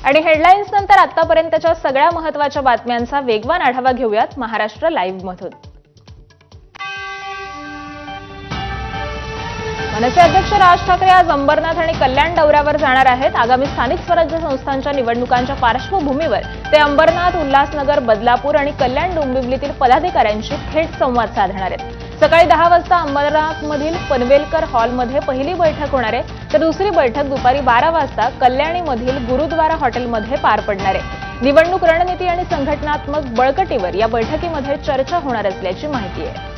आणि हेडलाईन्स नंतर आतापर्यंतच्या सगळ्या महत्त्वाच्या बातम्यांचा वेगवान आढावा घेऊयात महाराष्ट्र लाईव्ह मधून। मनसे अध्यक्ष राज ठाकरे आज अंबरनाथ आणि कल्याण दौऱ्यावर जाणार आहेत। आगामी स्थानिक स्वराज्य संस्थांच्या निवडणुकांच्या पार्श्वभूमीवर ते अंबरनाथ, उल्हासनगर, बदलापूर आणि कल्याण डोंबिवलीतील पदाधिकाऱ्यांशी थेट संवाद साधणार आहेत। सकाळी 10 वाजता अंबरनाथमधील पनवेलकर हॉलमध्ये पहिली बैठक होणार आहे, तर दुसरी बैठक दुपारी 12 वाजता कल्याणीमधील गुरुद्वारा हॉटेलमध्ये पार पडणार आहे। निवडणूक रणनीती आणि संघटनात्मक बळकटीवर या बैठकीमध्ये चर्चा होणार असल्याची माहिती आहे।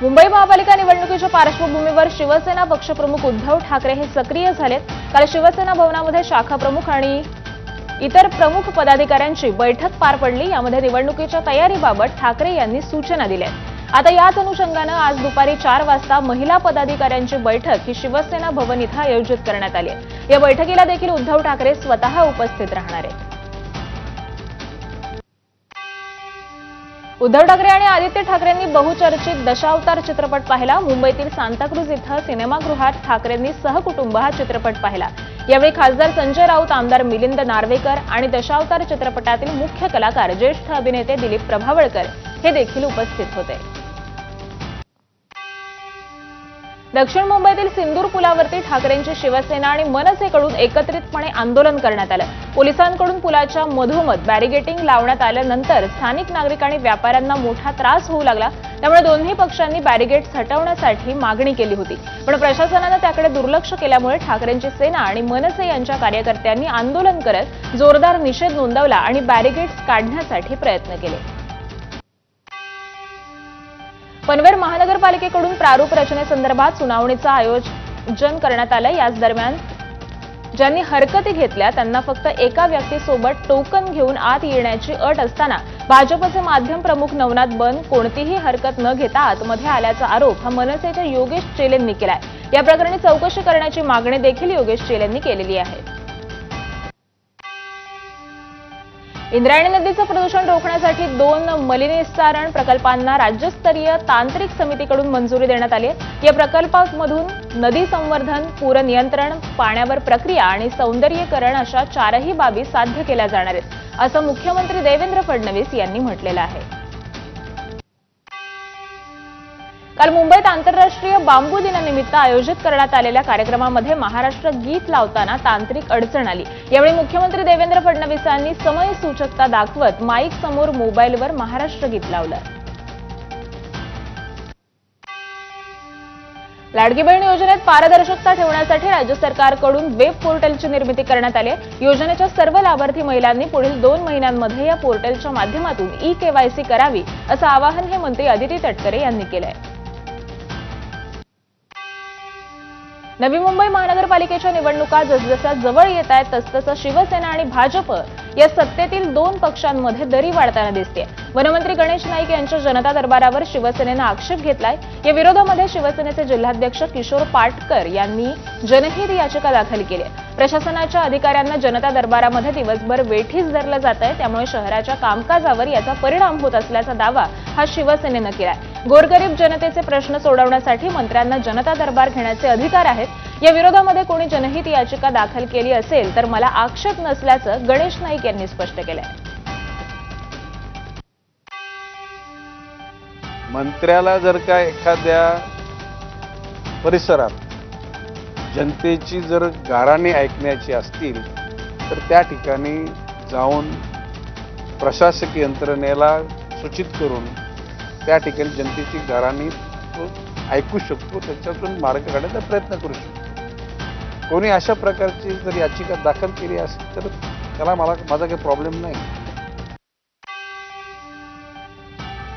मुंबई महापालिका निवडणुकीच्या पार्श्वभूमीवर शिवसेना पक्षप्रमुख उद्धव ठाकरे हे सक्रिय झालेत। काल शिवसेना भवनामध्ये शाखा प्रमुख आणि इतर प्रमुख पदाधिकाऱ्यांची बैठक पार पडली। यामध्ये निवडणुकीच्या तयारीबाबत ठाकरे यांनी सूचना दिल्या। आता याच अनुषंगाने आज दुपारी 4 वाजता महिला पदाधिकाऱ्यांची बैठक ही शिवसेना भवन इथं आयोजित करण्यात आली आहे। या बैठकीला देखील उद्धव ठाकरे स्वतः उपस्थित राहणार आहेत। उद्धव ठाकरे आणि आदित्य ठाकरेंनी बहुचर्चित दशावतार चित्रपट पाहिला। मुंबईतील सांताक्रूज इथं सिनेमागृहात ठाकरेंनी सहकुटुंब हा चित्रपट पाहिला। यावेळी खासदार संजय राऊत, आमदार मिलिंद नार्वेकर आणि दशावतार चित्रपटातील मुख्य कलाकार ज्येष्ठ अभिनेते दिलीप प्रभावळकर हे देखील उपस्थित होते। दक्षिण मुंबईतील सिंदूर पुलावरती ठाकरेंची शिवसेना आणि मनसेकडून एकत्रितपणे आंदोलन करण्यात आलं। पोलिसांकडून पुलाच्या मधोमध बॅरिगेटिंग लावण्यात आल्यानंतर स्थानिक नागरिक आणि व्यापाऱ्यांना मोठा त्रास होऊ लागला। त्यामुळे दोन्ही पक्षांनी बॅरिगेट्स हटवण्यासाठी मागणी केली होती, पण प्रशासनाने त्याकडे दुर्लक्ष केल्यामुळे ठाकरेंची सेना आणि मनसे यांच्या कार्यकर्त्यांनी आंदोलन करत जोरदार निषेध नोंदवला आणि बॅरिगेट्स काढण्यासाठी प्रयत्न केले। पनवेल महानगरपालिकेकडून प्रारूप रचनेसंदर्भात सुनावणीचं आयोजन करण्यात आलं। याच दरम्यान ज्यांनी हरकती घेतल्या त्यांना फक्त एका व्यक्तीसोबत टोकन घेऊन आत येण्याची अट असताना भाजपचे माध्यम प्रमुख नवनाथ बन कोणतीही हरकत न घेता आतमध्ये आल्याचा आरोप हा मनसेच्या योगेश चेलेंनी केलाय। या प्रकरणी चौकशी करण्याची मागणी देखील योगेश चेलेंनी केलेली आहे। इंद्रायणी नदीचं प्रदूषण रोखण्यासाठी 2 मलिनीकरण प्रकल्पांना राज्यस्तरीय तांत्रिक समितीकडून मंजुरी देण्यात आली आहे। या प्रकल्पांमधून नदी संवर्धन, पूर नियंत्रण, पाण्यावर प्रक्रिया आणि सौंदर्यीकरण अशा 4ही बाबी साध्य केल्या जाणार आहेत, असं मुख्यमंत्री देवेंद्र फडणवीस यांनी म्हटलेलं आहे। काल मुंबईत आंतरराष्ट्रीय बांबू दिनानिमित्त आयोजित करण्यात आलेल्या कार्यक्रमामध्ये महाराष्ट्र गीत लावताना तांत्रिक अडचण आली। यावेळी मुख्यमंत्री देवेंद्र फडणवीसांनी समयसूचकता दाखवत माईक समोर मोबाईलवर महाराष्ट्र गीत लावलं। लाडकी बहीण योजनेत पारदर्शकता ठेवण्यासाठी राज्य सरकारकडून वेब पोर्टलची निर्मिती करण्यात आली आहे। योजनेच्या सर्व लाभार्थी महिलांनी पुढील 2 महिन्यांमध्ये या पोर्टलच्या माध्यमातून ई-केवायसी करावी, असं आवाहन हे मंत्री अदिती तटकरे यांनी केलं आहे। नवी मुंबई महानगरपालिकेच्या निवडणुका जसजशा जवळ येत आहेत तसतसं शिवसेना आणि भाजप या सत्तेतील 2 पक्षांमध्ये दरी वाढताना दिसते। वनमंत्री गणेश नाईक यांच्या जनता दरबारावर शिवसेनेनं आक्षेप घेतलाय। या विरोधामध्ये शिवसेनेचे जिल्हाध्यक्ष किशोर पाटकर यांनी जनहित याचिका दाखल केली आहे। प्रशासनाच्या अधिकाऱ्यांना जनता दरबारामध्ये दिवसभर वेठीस धरलं जात आहे, त्यामुळे शहराच्या कामकाजावर याचा परिणाम होत असल्याचा दावा हा शिवसेनेनं केलाय। गोरगरीब जनतेचे प्रश्न सोडवण्यासाठी मंत्र्यांना जनता दरबार घेण्याचे अधिकार आहेत। या विरोधामध्ये कोणी जनहित याचिका दाखल केली असेल तर मला आक्षेप नसल्याचं गणेश नाईक यांनी स्पष्ट केलंय। मंत्र्याला जर का एखाद्या परिसरात जनतेची जर गाऱ्हाणे ऐकण्याची असतील तर त्या ठिकाणी जाऊन प्रशासकीय यंत्रणेला सूचित करून त्या ठिकाणी जनतेची गाऱ्हाणे ऐकू शकतो, त्याच्यातून मार्ग काढण्याचा प्रयत्न करू शकतो। कोणी अशा प्रकारची जर याचिका दाखल केली असेल तर त्याला माझा काही प्रॉब्लेम नाही।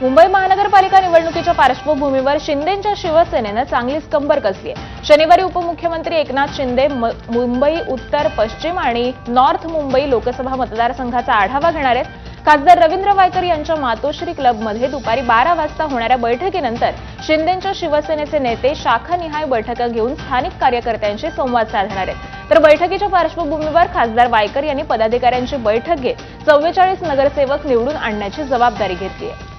मुंबई महानगरपालिका निवडणुकीच्या पार्श्वभूमीवर शिंदेंच्या शिवसेनेनं चांगलीच कंबर कसली आहे। शनिवारी उपमुख्यमंत्री एकनाथ शिंदे मुंबई उत्तर, पश्चिम आणि नॉर्थ मुंबई लोकसभा मतदारसंघाचा आढावा घेणार आहेत। खासदार रवींद्र वायकर यांच्या मातोश्री क्लबमध्ये दुपारी 12 वाजता होणाऱ्या बैठकीनंतर शिंदेंच्या शिवसेनेचे नेते शाखानिहाय बैठका घेऊन स्थानिक कार्यकर्त्यांशी संवाद साधणार आहेत। तर बैठकीच्या पार्श्वभूमीवर खासदार वायकर यांनी पदाधिकाऱ्यांची बैठक घेत 44 नगरसेवक निवडून आणण्याची जबाबदारी घेतली आहे।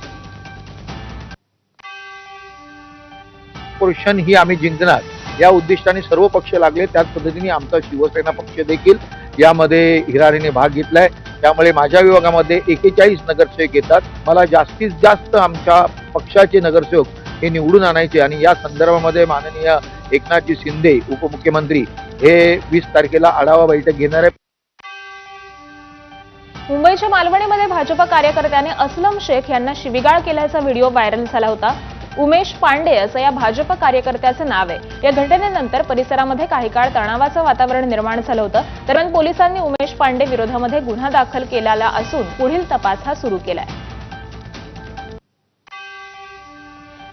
पोर्शन ही आम्ही जिंकणार या उद्दिष्टाने सर्व पक्ष लागले. त्याच पद्धतीने आमचा शिवसेना पक्ष देखील यामध्ये हिरारीने भाग घेतलाय. त्यामुळे माझ्या विभागामध्ये 41 नगरसेवक येतात. मला जास्तीत जास्त आमच्या पक्षाचे नगरसेवक हे निवडून आणायचे आणि या संदर्भामध्ये माननीय एकनाथजी शिंदे उपमुख्यमंत्री हे 20 तारखेला आढावा बैठक घेणार आहे. मुंबईच्या मालवणीमध्ये भाजप कार्यकर्त्याने असलम शेख यांना शिवीगाळ केल्याचा व्हिडिओ व्हायरल झाला होता. उमेश पांडे असं या भाजप कार्यकर्त्याचं नाव आहे. या घटनेनंतर परिसरामध्ये काही काळ तणावाचं वातावरण निर्माण झालं होतं. दरम्यान पोलिसांनी उमेश पांडे विरोधामध्ये गुन्हा दाखल केलेला असून पुढील तपास हा सुरू केलाय.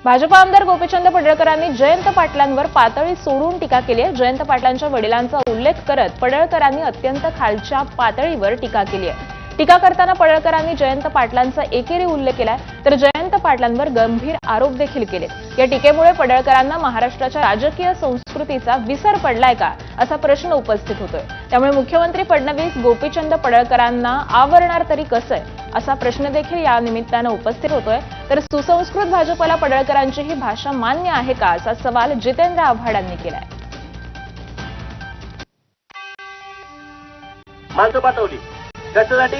भाजप आमदार गोपीचंद पडळकरांनी जयंत पाटलांवर पातळी सोडून टीका केली आहे. जयंत पाटलांच्या वडिलांचा उल्लेख करत पडळकरांनी अत्यंत खालच्या पातळीवर टीका केली आहे. टीका करताना पडळकरांनी जयंत पाटलांचा एकेरी उल्लेख केलाय तर जयंत पाटलांवर गंभीर आरोप देखील केले. या टीकेमुळे पडळकरांना महाराष्ट्राच्या राजकीय संस्कृतीचा विसर पडलाय का असा प्रश्न उपस्थित होतोय. त्यामुळे मुख्यमंत्री फडणवीस गोपीचंद पडळकरांना आवरणार तरी कसं असा प्रश्न देखील या निमित्तानं उपस्थित होतोय. तर सुसंस्कृत भाजपला पडळकरांची ही भाषा मान्य आहे का असा सवाल जितेंद्र आव्हाडांनी केलाय. माणसं पाठवली त्याच्यासाठी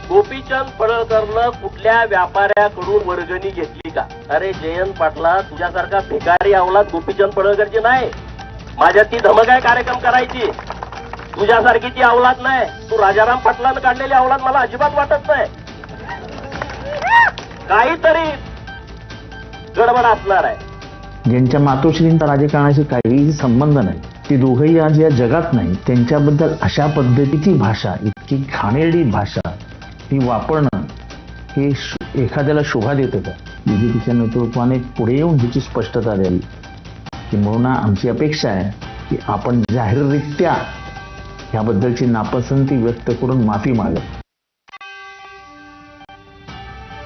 गोपीचंद पडळकरनं कुठल्या व्यापाऱ्याकडून वर्गणी घेतली का? अरे जयंत पाटला, तुझ्यासारखा भिकारी अवलाद गोपीचंद पडळकरची नाही. माझ्यात ती धमक आहे कार्यक्रम करायची. तुझ्यासारखी ती अवलाद नाही. तू राजाराम पाटलानं काढलेली अवलाद मला अजिबात वाटत नाही. काहीतरी गडबड असणार आहे. ज्यांच्या मातोश्रींचा राजकारणाशी काहीही संबंध नाही, ती दोघंही आज या जगात नाही, त्यांच्याबद्दल अशा पद्धतीची भाषा, इतकी घाणेरडी भाषा ही वापरणं हे एखाद्याला शोभा देतं का? बीजेपीच्या नेतृत्वाने पुढे येऊन ह्याची स्पष्टता द्यावी. किंबहुना आमची अपेक्षा आहे की आपण जाहीररित्या याबद्दलची नापसंती व्यक्त करून माफी मागत.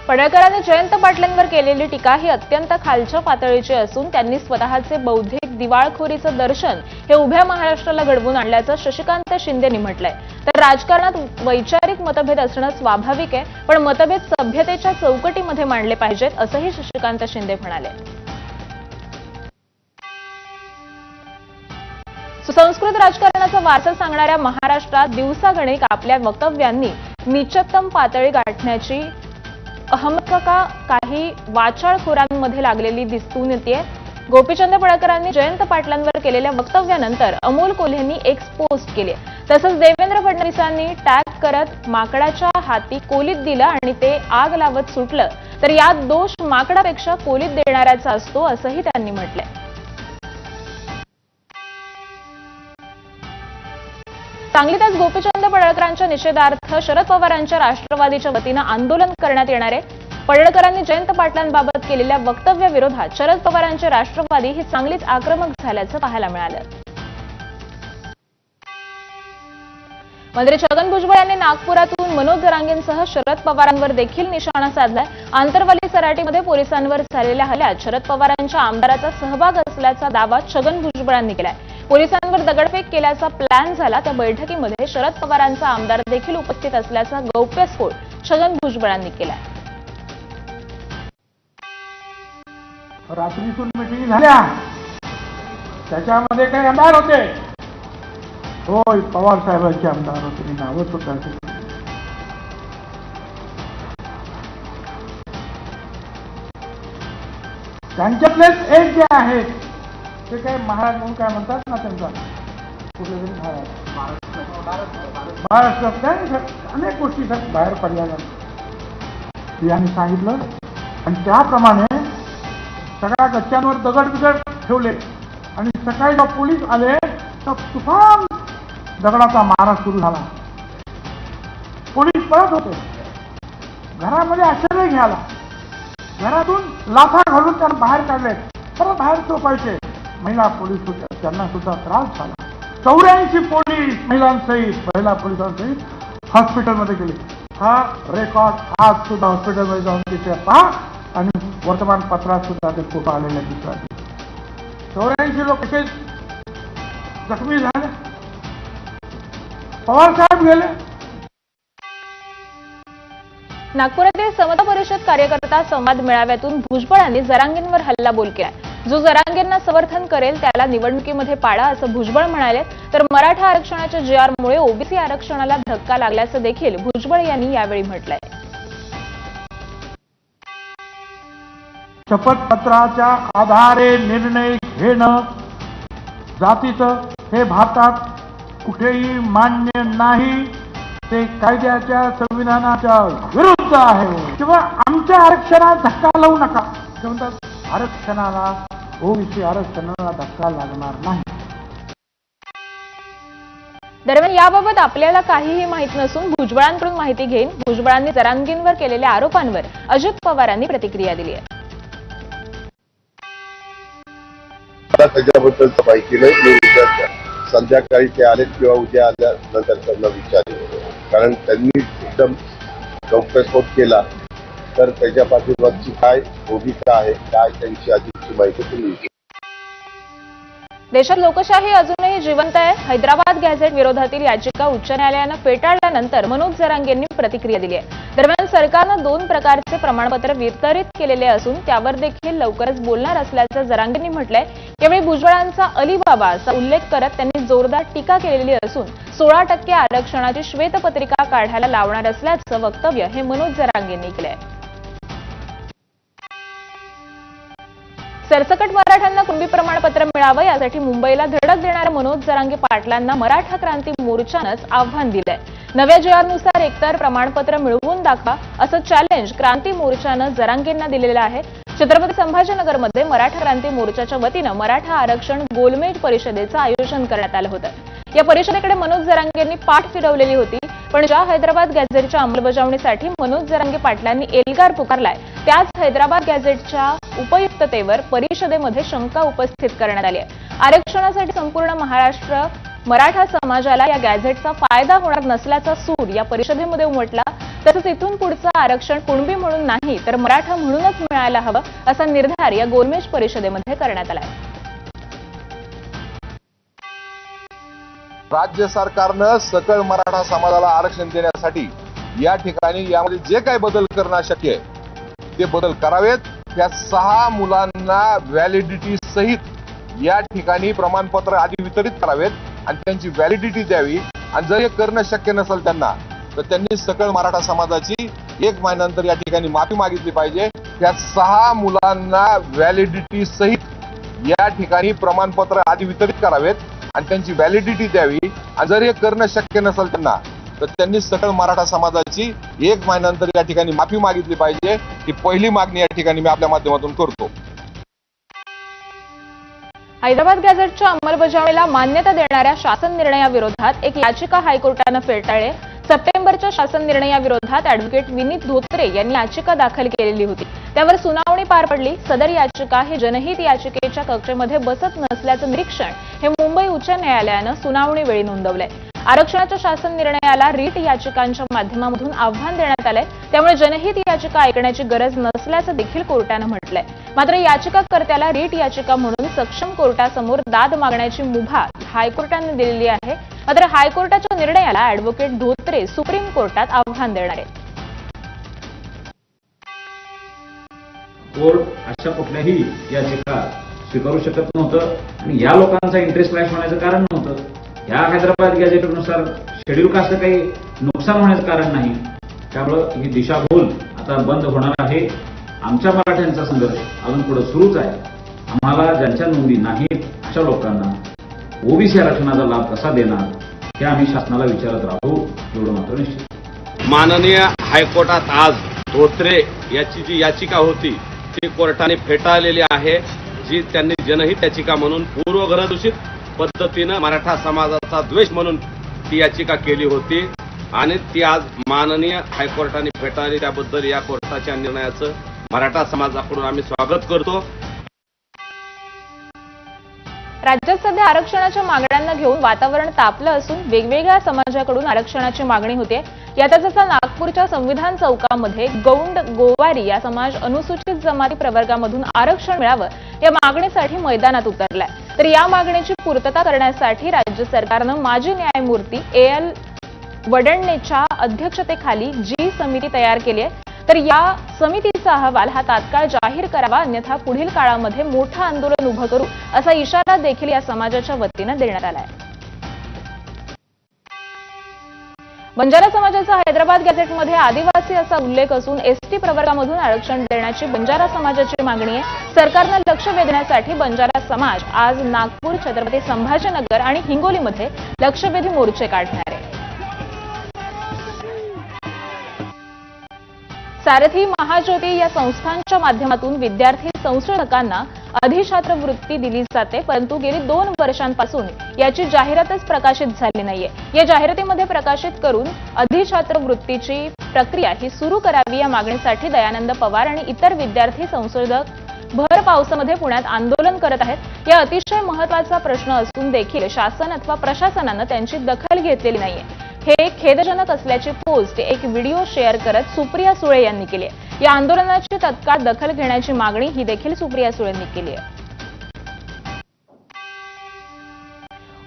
पडळकरांनी जयंत पाटलांवर केलेली टीका ही अत्यंत खालच्या पातळीची असून त्यांनी स्वतःचे बौद्धिक दिवाळखोरीचं दर्शन हे उभ्या महाराष्ट्राला घडवून आणल्याचं शशिकांत शिंदेंनी म्हटलंय. तर राजकारणात वैचारिक मतभेद असणं स्वाभाविक आहे, पण मतभेद सभ्यतेच्या चौकटीमध्ये मांडले पाहिजेत असंही शशिकांत शिंदे म्हणाले. सुसंस्कृत राजकारणाचा वारसा सांगणाऱ्या महाराष्ट्रात दिवसागणिक आपल्या वक्तव्यांनी नीचतम पातळी गाठण्याची अहमका काही वाचाळखोरांमध्ये लागलेली दिसून येते. गोपीचंद पडळकरांनी जयंत पाटलांवर केलेल्या वक्तव्यानंतर अमोल कोल्हेंनी एक पोस्ट केली. तसंच देवेंद्र फडणवीसांनी टॅग करत माकडाच्या हाती कोलीत दिलं आणि ते आग लावत सुटलं तर यात दोष माकडापेक्षा कोलीत देणाऱ्याचा असतो असंही त्यांनी म्हटलंय. सांगलीत आज गोपीचंद पडळकरांच्या निषेधार्थ शरद पवारांच्या राष्ट्रवादीच्या वतीनं आंदोलन करण्यात येणार आहे. पडळकरांनी जयंत पाटलांबाबत केलेल्या वक्तव्याविरोधात शरद पवारांचे राष्ट्रवादी ही चांगलीच आक्रमक झाल्याचं पाहायला मिळालं. मंत्री छगन भुजबळ यांनी नागपुरातून मनोज जरांगेंसह शरद पवारांवर देखील निशाणा साधलाय. आंतरवाली सराटीमध्ये पोलिसांवर झालेल्या हल्ल्यात शरद पवारांच्या आमदाराचा सहभाग असल्याचा दावा छगन भुजबळांनी केलाय. पोलिसांवर दगडफेक केल्याचा प्लॅन झाला. त्या बैठकीमध्ये शरद पवारांचा आमदार देखील उपस्थित असल्याचा गौप्यस्फोट छगन भुजबळांनी केलाय. रात्रीतून मिटिंग झाल्या, त्याच्यामध्ये काही आमदार होते. होय, पवार साहेबांचे आमदार होते. मी नावच होता. त्यांच्यातलेच एक जे आहेत ते काय महाराज म्हणून काय म्हणतात ना, त्यांचा कुठले तरी महाराष्ट्रात अनेक गोष्टी बाहेर पडल्या यांनी सांगितलं आणि त्याप्रमाणे सगळ्या गच्च्यांवर दगड बिगड ठेवले आणि सकाळी जेव्हा पोलीस आले तर तुफान दगडाचा मारा सुरू झाला. पोलीस पळत होते. घरामध्ये आश्रय घ्यायला, घरातून लाथा घालून त्यांना बाहेर काढले. परत बाहेर झोपायचे. महिला पोलीस होत्या, त्यांना सुद्धा त्रास झाला. 84 पोलीस महिलांसहित, महिला पोलिसांसहित हॉस्पिटलमध्ये गेले. हा रेकॉर्ड आज सुद्धा हॉस्पिटलमध्ये जाऊन तिथे पहा आणि वर्तमानपत्रात सुद्धा ते फोटो आलेले दिसतात. 84 लोक कसे जखमी झाले. पवार साहेब गेले. नागपुरातील समता परिषद कार्यकर्ता संवाद मेळाव्यातून भुजबळांनी जरांगेंवर हल्लाबोल केला. जो जरांगेंना समर्थन करेल त्याला निवडणुकीमध्ये पाडा असं भुजबळ म्हणाले. तर मराठा आरक्षणाच्या जी.आर.मुळे ओबीसी आरक्षणाला धक्का लागल्याचं देखील भुजबळ यांनी यावेळी म्हटलंय. शपथपत्राच्या आधारे निर्णय घेणं जातीचं हे भारतात कुठेही मान्य नाही. ते कायद्याच्या संविधानाच्या विरुद्ध आहे. किंवा आमच्या आरक्षणात धक्का लावू नका ते म्हणतात. आरक्षणाला ओबीसी आरक्षणाला धक्का लागणार नाही. दरम्यान याबाबत आपल्याला काहीही माहित नसून भुजबळांकडून माहिती घेईन. भुजबळांनी जरांगेंवर केलेल्या आरोपांवर अजित पवारांनी प्रतिक्रिया दिली आहे. मला त्याच्याबद्दल माहिती नाही. मी विचार संध्याकाळी ते आले किंवा उद्या आल्यानंतर त्यांना विचारेल. कारण त्यांनी एकदम गौप्यस्फोट केला तर त्याच्या पाठीमागची काय भूमिका आहे, काय त्यांची अधिकची माहिती तुम्ही. देशात लोकशाही अजूनही जिवंत आहे. हैदराबाद गॅझेट विरोधातील याचिका उच्च न्यायालयानं फेटाळल्यानंतर मनोज जरांगेंनी प्रतिक्रिया दिली आहे. दरम्यान सरकारनं 2 प्रकारचे प्रमाणपत्र वितरित केलेले असून त्यावर देखील लवकरच बोलणार असल्याचं जरांगेंनी म्हटलंय. यावेळी भुजबळांचा अलिबाबा असा उल्लेख करत त्यांनी जोरदार टीका केलेली असून 16% आरक्षणाची श्वेतपत्रिका काढायला लावणार असल्याचं वक्तव्य हे मनोज जरांगेंनी केलंय. सरसकट मराठ्यांना कुणबी प्रमाणपत्र मिळावं यासाठी मुंबईला धडक देणाऱ्या मनोज जरांगे पाटलांना मराठा क्रांती मोर्चानंच आव्हान दिलंय. नव्या जी.आर.नुसार एकतर प्रमाणपत्र मिळवून दाखवा असं चॅलेंज क्रांती मोर्चानं जरांगेंना दिलेलं आहे. छत्रपती संभाजीनगरमध्ये मराठा क्रांती मोर्चाच्या वतीनं मराठा आरक्षण गोलमेज परिषदेचं आयोजन करण्यात आलं होतं. या परिषदेकडे मनोज जरांगेंनी पाठ फिरवलेली होती. पण ज्या हैदराबाद गॅझेटच्या अंमलबजावणीसाठी मनोज जरांगे पाटलांनी एल्गार पुकारलाय त्याच हैदराबाद गॅझेटच्या उपयुक्ततेवर परिषदेमध्ये शंका उपस्थित करण्यात आली आहे. आरक्षणासाठी संपूर्ण महाराष्ट्र मराठा समाजाला या गॅझेटचा फायदा होणार नसल्याचा सूर या परिषदेमध्ये उमटला. तसंच इथून पुढचं आरक्षण कुणबी म्हणून नाही तर मराठा म्हणूनच मिळायला हवं असा निर्धार या गोलमेज परिषदेमध्ये करण्यात आलाय. राज्य सरकारनं सकल मराठा समाजाला आरक्षण देण्यासाठी या ठिकाणी यामध्ये जे काही बदल करणं शक्य आहे ते बदल करावेत. त्या 6 मुलांना व्हॅलिडिटी सहित या ठिकाणी प्रमाणपत्र आधी वितरित करावेत आणि त्यांची व्हॅलिडिटी द्यावी. आणि जर हे करणं शक्य नसेल त्यांना तर त्यांनी सकल मराठा समाजाची 1 महिन्यानंतर या ठिकाणी माफी मागितली पाहिजे. त्या 6 मुलांना व्हॅलिडिटी सहित या ठिकाणी प्रमाणपत्र आधी वितरित करावेत आणि त्यांची व्हॅलिडिटी द्यावी. आणि जर हे करणं शक्य नसेल त्यांना तर त्यांनी सकल मराठा समाजाची 1 महिन्यानंतर या ठिकाणी माफी मागितली पाहिजे. ही पहिली मागणी या ठिकाणी मी आपल्या माध्यमातून करतो. हैदराबाद गॅझेटच्या अंमलबजावणीला मान्यता देणाऱ्या शासन निर्णयाविरोधात एक याचिका हायकोर्टानं फेटाळली. सप्टेंबरच्या शासन निर्णयाविरोधात अॅडव्होकेट विनीत धोत्रे यांनी याचिका दाखल केलेली होती. त्यावर सुनावणी पार पडली. सदर याचिका ही जनहित याचिकेच्या कक्षेमध्ये बसत नसल्याचं निरीक्षण हे मुंबई उच्च न्यायालयानं सुनावणीवेळी नोंदवलंय. आरक्षणाच्या शासन निर्णयाला रीट याचिकांच्या माध्यमातून आव्हान देण्यात आलंय. त्यामुळे जनहित याचिका ऐकण्याची गरज नसल्याचं देखील कोर्टानं म्हटलंय. मात्र याचिकाकर्त्याला रीट याचिका म्हणून सक्षम कोर्टासमोर दाद मागण्याची मुभा हायकोर्टानं दिलेली आहे. मात्र हायकोर्टाच्या निर्णयाला अॅडव्होकेट धोत्रे सुप्रीम कोर्टात आव्हान देणार आहेत. कोर्ट अशा कुठल्याही याचिका स्वीकारू शकत नव्हतं आणि या लोकांचा इंटरेस्ट क्लॅश होण्याचं कारण नव्हतं. या हैदराबाद गॅझेटनुसार शेड्यूल कास्टचं काही नुकसान होण्याचं कारण नाही. त्यामुळं ही दिशाभूल आता बंद होणार आहे. आमच्या मराठ्यांचा संघर्ष अजून पुढे सुरूच आहे. आम्हाला ज्यांच्या नोंदी नाहीत अशा लोकांना ओबीसी आरक्षणाचा लाभ कसा देणार हे आम्ही शासनाला विचारत राहू एवढं मात्र निश्चित. माननीय हायकोर्टात आज धोत्रे याची जी याचिका होती ती कोर्टाने फेटाळलेली आहे. जी त्यांनी जनहित याचिका म्हणून पूर्वग्रहदूषित पद्धतीनं मराठा समाजाचा द्वेष म्हणून ती याचिका केली होती आणि ती आज माननीय हायकोर्टाने फेटाळली. त्याबद्दल या कोर्टाच्या निर्णयाचं मराठा समाजाकडून आम्ही स्वागत करतो. राज्यात सध्या आरक्षणाच्या मागण्यांना घेऊन वातावरण तापलं असून वेगवेगळ्या समाजाकडून आरक्षणाची मागणी होते. यातच आता नागपूरच्या संविधान चौकामध्ये गौंड गोवारी या समाज अनुसूचित जमाती प्रवर्गामधून आरक्षण मिळावं या मागणीसाठी मैदानात उतरलाय. तर या मागणीची पूर्तता करण्यासाठी राज्य सरकारनं माजी न्यायमूर्ती A.L. वडणेच्या अध्यक्षतेखाली जी समिती तयार केली आहे. तर या समितीचा अहवाल हा तात्काळ जाहीर करावा, अन्यथा पुढील काळामध्ये मोठं आंदोलन उभं करू असा इशारा देखील या समाजाच्या वतीनं देण्यात आला आहे. बंजारा समाजाचा हैदराबाद गॅझेटमध्ये आदिवासी असा उल्लेख असून एसटी प्रवर्गामधून आरक्षण देण्याची बंजारा समाजाची मागणी आहे. सरकारनं लक्ष वेधण्यासाठी बंजारा समाज आज नागपूर, छत्रपती संभाजीनगर आणि हिंगोलीमध्ये लक्षवेधी मोर्चे काढणार आहे. सारथी, महाज्योती या संस्थांच्या माध्यमातून विद्यार्थी संशोधकांना अधिछात्र वृत्ती दिली जाते, परंतु गेली 2 वर्षांपासून याची जाहिरातच प्रकाशित झाली नाहीये. या जाहिरातीमध्ये प्रकाशित करून अधिछात्र वृत्तीची प्रक्रिया ही सुरू करावी या मागणीसाठी दयानंद पवार आणि इतर विद्यार्थी संशोधक भर पावसामध्ये पुण्यात आंदोलन करत आहेत. या अतिशय महत्त्वाचा प्रश्न असून देखील शासन अथवा प्रशासनानं त्यांची दखल घेतलेली नाहीये. हे खेदजनक असल्याची पोस्ट एक व्हिडिओ शेअर करत सुप्रिया सुळे यांनी केली आहे. या आंदोलनाची तत्काळ दखल घेण्याची मागणी ही देखील सुप्रिया सुळेंनी केली आहे.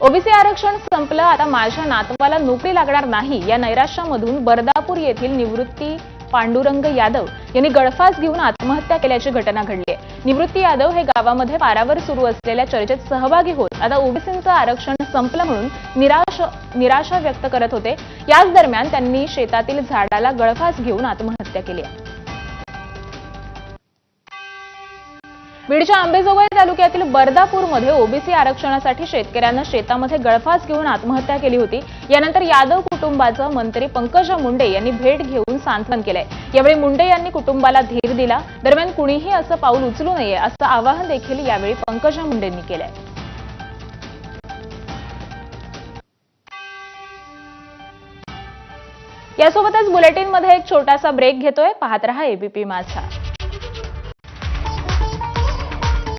ओबीसी आरक्षण संपलं, आता माझ्या नातवाला नोकरी लागणार नाही या नैराश्यामधून बर्दापूर येथील निवृत्ती पांडुरंग यादव यांनी गळफास घेऊन आत्महत्या केल्याची घटना घडली आहे. निवृत्ती यादव हे गावामध्ये पारावर सुरू असलेल्या चर्चेत सहभागी होत आता ओबीसींचं आरक्षण संपलं म्हणून निराशा व्यक्त करत होते. याच दरम्यान त्यांनी शेतातील झाडाला गळफास घेऊन आत्महत्या केली आहे. बीडच्या अंबेजोगाई तालुक्यातील बर्दापूरमध्ये ओबीसी आरक्षणासाठी शेतकऱ्यांना शेतामध्ये गळफास घेऊन आत्महत्या केली होती. यानंतर यादव कुटुंबाचं मंत्री पंकजा मुंडे यांनी भेट घेऊन सांत्वन केलंय. यावेळी मुंडे यांनी कुटुंबाला धीर दिला. दरम्यान कुणीही असं पाऊल उचलू नये असं आवाहन देखील यावेळी पंकजा मुंडेंनी केलंय. यासोबतच बुलेटिनमध्ये एक छोटासा ब्रेक घेतोय. पाहत रहा एबीपी माझा.